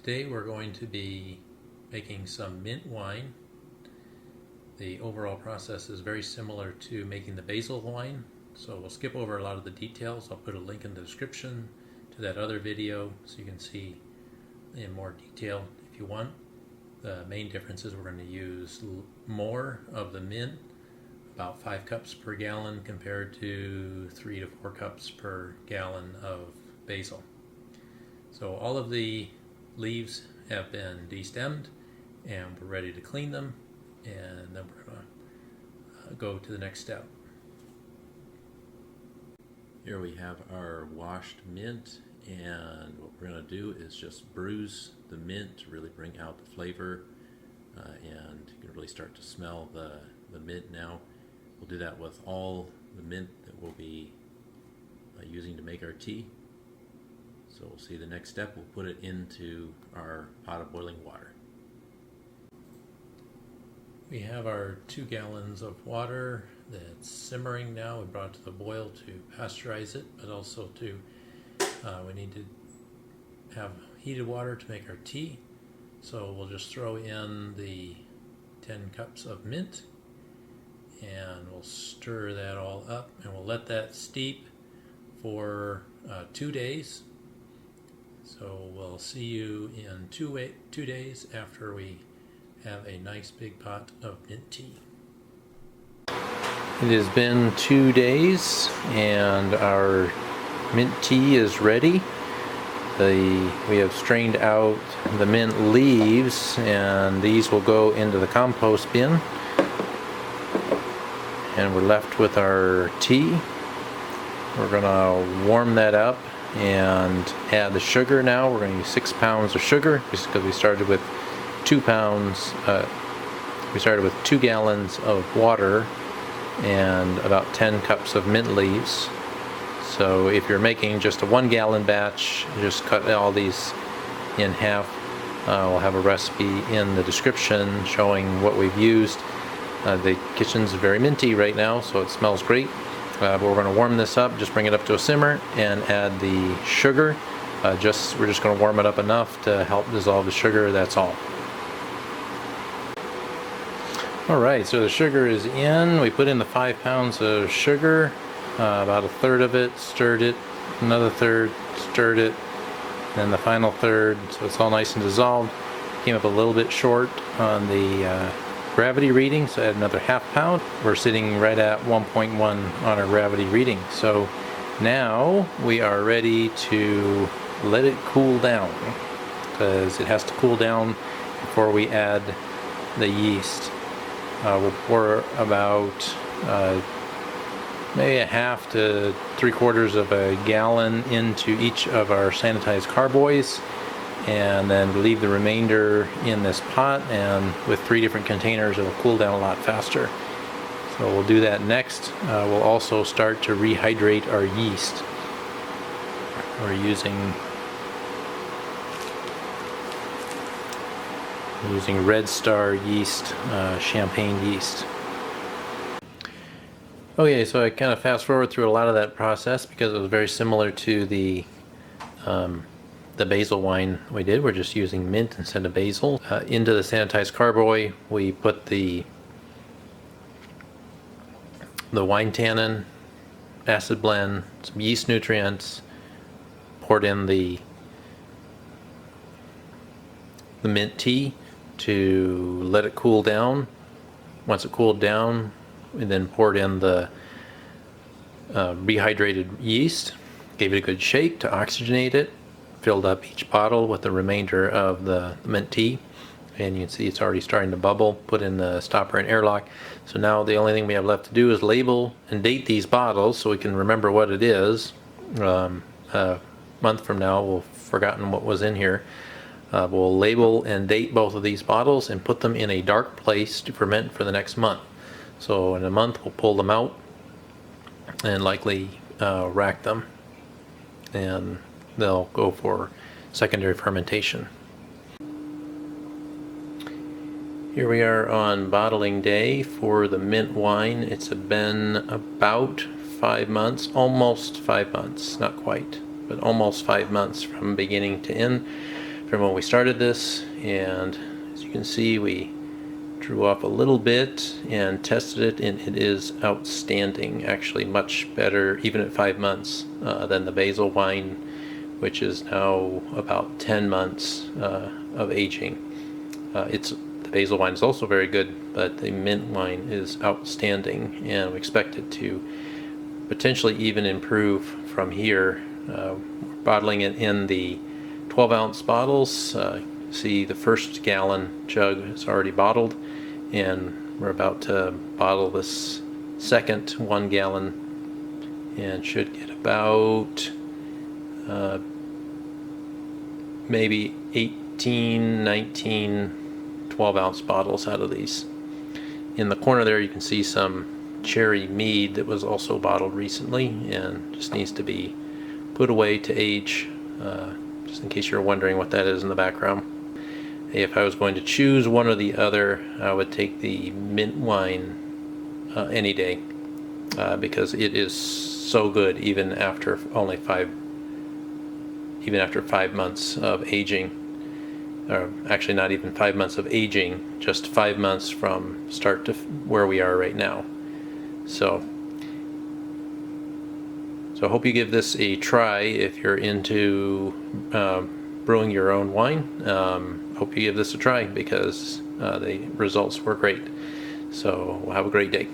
Today we're going to be making some mint wine. The overall process is very similar to making the basil wine, so we'll skip over a lot of the details. I'll put a link in the description to that other video so you can see in more detail if you want. The main difference is we're going to use more of the mint, about 5 cups per gallon compared to 3 to 4 cups per gallon of basil. So all of the leaves have been destemmed and we're ready to clean them, and then we're going to go to the next step. Here we have our washed mint, and what we're going to do is just bruise the mint to really bring out the flavor, and you can really start to smell the mint now. We'll do that with all the mint that we'll be using to make our tea. So we'll see the next step. We'll put it into our pot of boiling water. We have our 2 gallons of water that's simmering now. We brought it to the boil to pasteurize it, but also to we need to have heated water to make our tea. So we'll just throw in the 10 cups of mint and we'll stir that all up, and we'll let that steep for 2 days. So we'll see you in 2 days after we have a nice big pot of mint tea. It has been 2 days and our mint tea is ready. We have strained out the mint leaves, and these will go into the compost bin. And we're left with our tea. We're gonna warm that up and add the sugar now. We're going to use 6 pounds of sugar just because we started with 2 pounds. We started with 2 gallons of water and about 10 cups of mint leaves. So if you're making just a 1 gallon batch, just cut all these in half. We'll have a recipe in the description showing what we've used. The kitchen's very minty right now, so it smells great. But we're going to warm this up, just bring it up to a simmer and add the sugar. We're just going to warm it up enough to help dissolve the sugar, that's all. Alright, so the sugar is in. We put in the 5 pounds of sugar, about a third of it, stirred it, another third, stirred it, and the final third, so it's all nice and dissolved. Came up a little bit short on the gravity reading, so add another ½ pound. We're sitting right at 1.1 on our gravity reading. So now we are ready to let it cool down, because it has to cool down before we add the yeast. We'll pour about maybe a half to 3/4 of a gallon into each of our sanitized carboys, and then leave the remainder in this pot, and with 3 different containers it'll cool down a lot faster. So we'll do that next. We'll also start to rehydrate our yeast. We're using Red Star yeast, Champagne Yeast. Okay, so I kind of fast forward through a lot of that process because it was very similar to the basil wine we did. We're just using mint instead of basil. Into the sanitized carboy, we put the wine tannin, acid blend, some yeast nutrients, poured in the mint tea to let it cool down. Once it cooled down, we then poured in the rehydrated yeast, gave it a good shake to oxygenate it, filled up each bottle with the remainder of the mint tea, and you can see it's already starting to bubble. Put in the stopper and airlock. So now the only thing we have left to do is label and date these bottles so we can remember what it is. A month from now we'll have forgotten what was in here. We'll label and date both of these bottles and put them in a dark place to ferment for the next month. So in a month we'll pull them out and likely rack them, and they'll go for secondary fermentation. Here we are on bottling day for the mint wine. It's been about 5 months, almost 5 months, not quite, but almost 5 months from beginning to end. from when we started this, and as you can see, we drew off a little bit and tested it, and it is outstanding. Actually much better even at 5 months than the Basil wine, which is now about 10 months of aging. The Basil wine is also very good, but the mint wine is outstanding, and we expect it to potentially even improve from here. We're bottling it in the 12-ounce bottles. See, the first gallon jug is already bottled, and we're about to bottle this second 1 gallon, and should get about maybe 18, 19, 12-ounce bottles out of these. In the corner there you can see some cherry mead that was also bottled recently and just needs to be put away to age, just in case you're wondering what that is in the background. If I was going to choose one or the other, I would take the mint wine any day, because it is so good even after only 5 months of aging. Or actually not even 5 months of aging, just 5 months from start to where we are right now. So I hope you give this a try if you're into brewing your own wine. Hope you give this a try, because the results were great. So have a great day.